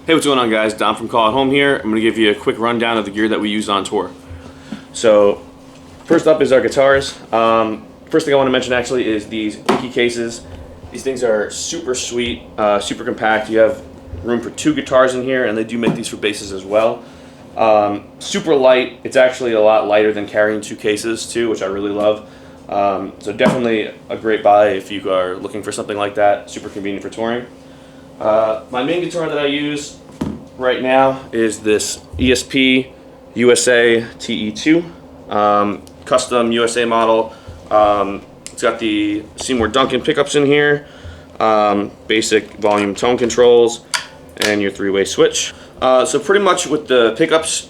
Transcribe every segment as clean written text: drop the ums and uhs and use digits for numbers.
Hey, what's going on, guys? Dom from Call at Home here. I'm going to give you a quick rundown of the gear that we use on tour. So, first up is our guitars. First thing I want to mention actually is these Inky cases. These things are super sweet, super compact. You have room for 2 guitars in here, and they do make these for basses as well. Super light. It's actually a lot lighter than carrying 2 cases too, which I really love. So definitely a great buy if you are looking for something like that. Super convenient for touring. My main guitar that I use right now is this ESP USA TE2, custom USA model. It's got the Seymour Duncan pickups in here, basic volume tone controls, and your 3-way switch. So pretty much with the pickups,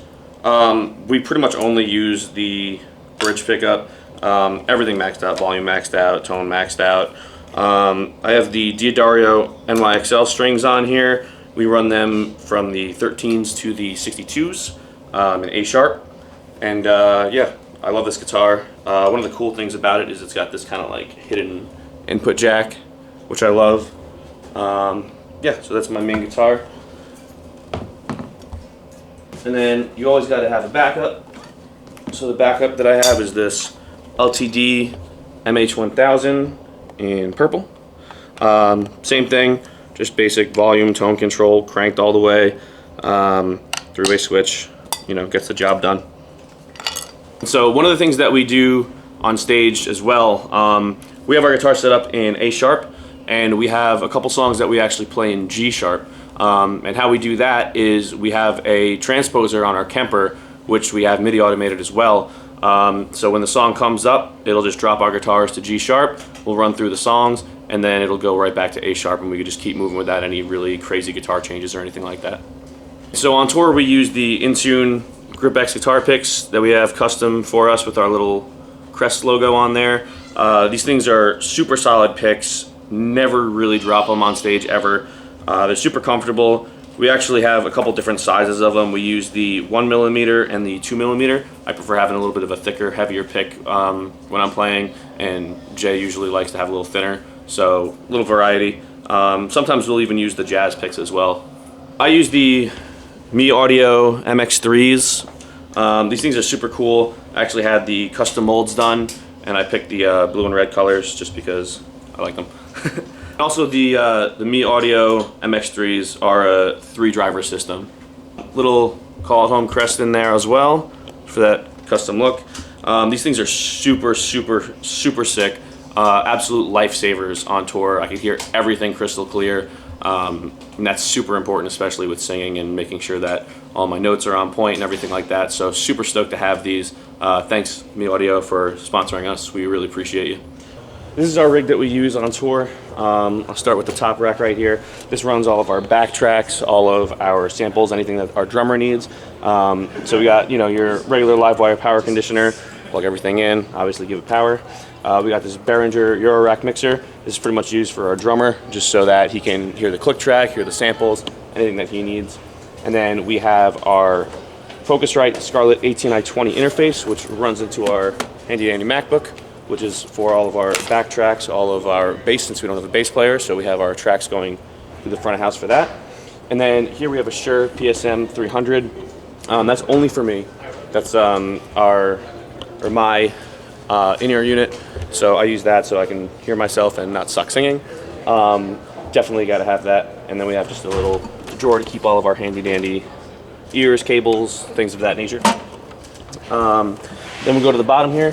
we pretty much only use the bridge pickup. Everything maxed out, volume maxed out, tone maxed out. I have the D'Addario NYXL strings on here. We run them from the 13s to the 62s in A sharp. And yeah, I love this guitar. One of the cool things about it is it's got this kind of like hidden input jack, which I love. Yeah, so that's my main guitar. And then you always got to have a backup. So the backup that I have is this LTD MH1000 in purple. Same thing, just basic volume, tone control, cranked all the way. 3-way switch, gets the job done. So one of the things that we do on stage as well, we have our guitar set up in A sharp, and we have a couple songs that we actually play in G sharp. And how we do that is we have a transposer on our Kemper, which we have MIDI automated as well. So when the song comes up, it'll just drop our guitars to G sharp, we'll run through the songs, and then it'll go right back to A sharp, and we can just keep moving without any really crazy guitar changes or anything like that. So on tour we use the Intune Grip X guitar picks that we have custom for us with our little crest logo on there. These things are super solid picks, never really drop them on stage ever. They're super comfortable. We actually have a couple different sizes of them. We use the 1mm and the 2mm. I prefer having a little bit of a thicker, heavier pick when I'm playing, and Jay usually likes to have a little thinner, so a little variety. Sometimes we'll even use the jazz picks as well. I use the Mi Audio MX3s. These things are super cool. I actually had the custom molds done, and I picked the blue and red colors just because I like them. Also, the Mi Audio MX3s are a 3-driver system. Little Call at Home crest in there as well for that custom look. These things are super sick. Absolute lifesavers on tour. I could hear everything crystal clear. And that's super important, especially with singing and making sure that all my notes are on point and everything like that. So super stoked to have these. Thanks, Mi Audio, for sponsoring us. We really appreciate you. This is our rig that we use on tour. I'll start with the top rack right here. This runs all of our backtracks, all of our samples, anything that our drummer needs. So we got, your regular live wire power conditioner, plug everything in, obviously give it power. We got this Behringer Eurorack mixer. This is pretty much used for our drummer, just so that he can hear the click track, hear the samples, anything that he needs. And then we have our Focusrite Scarlett 18i20 interface, which runs into our handy dandy MacBook, which is for all of our backtracks, all of our bass, since we don't have a bass player, so we have our tracks going through the front of house for that. And then here we have a Shure PSM 300. That's only for me. That's my in-ear unit, so I use that so I can hear myself and not suck singing. Definitely got to have that. And then we have just a little drawer to keep all of our handy-dandy ears, cables, things of that nature. Then we go to the bottom here.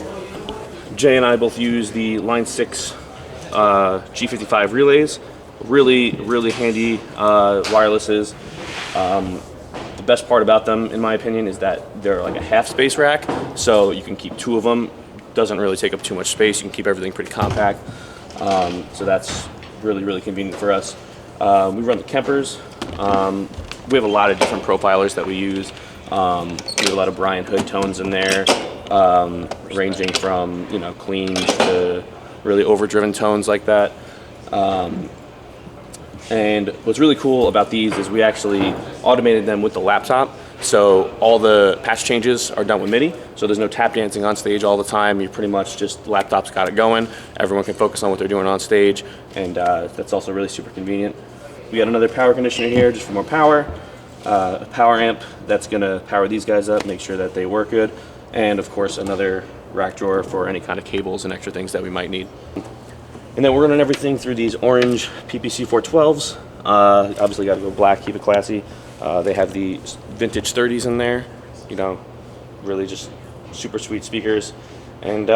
Jay and I both use the Line 6 G55 relays. Really handy wirelesses. The best part about them, in my opinion, is that they're like a half space rack, so you can keep 2 of them. Doesn't really take up too much space. You can keep everything pretty compact. So that's really convenient for us. We run the Kempers. We have a lot of different profilers that we use. We have a lot of Brian Hood tones in there. Ranging from clean to really overdriven tones like that. And what's really cool about these is we actually automated them with the laptop, so all the patch changes are done with MIDI, so there's no tap dancing on stage all the time. You pretty much just, the laptop's got it going, everyone can focus on what they're doing on stage, and that's also really super convenient. We got another power conditioner here just for more power. a power amp that's going to power these guys up, make sure that they work good, and of course another rack drawer for any kind of cables and extra things that we might need. And then we're running everything through these orange PPC 412s. Obviously got to go black, keep it classy. They have the vintage 30s in there, you know, really just super sweet speakers. And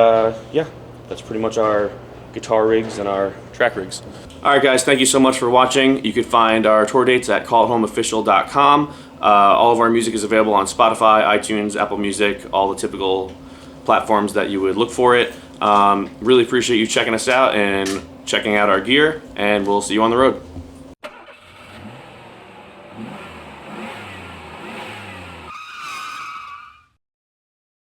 yeah, that's pretty much our guitar rigs and our track rigs. Alright guys, thank you so much for watching. You can find our tour dates at callithomeofficial.com. All of our music is available on Spotify, iTunes, Apple Music, all the typical platforms that you would look for it. Really appreciate you checking us out and checking out our gear, and we'll see you on the road.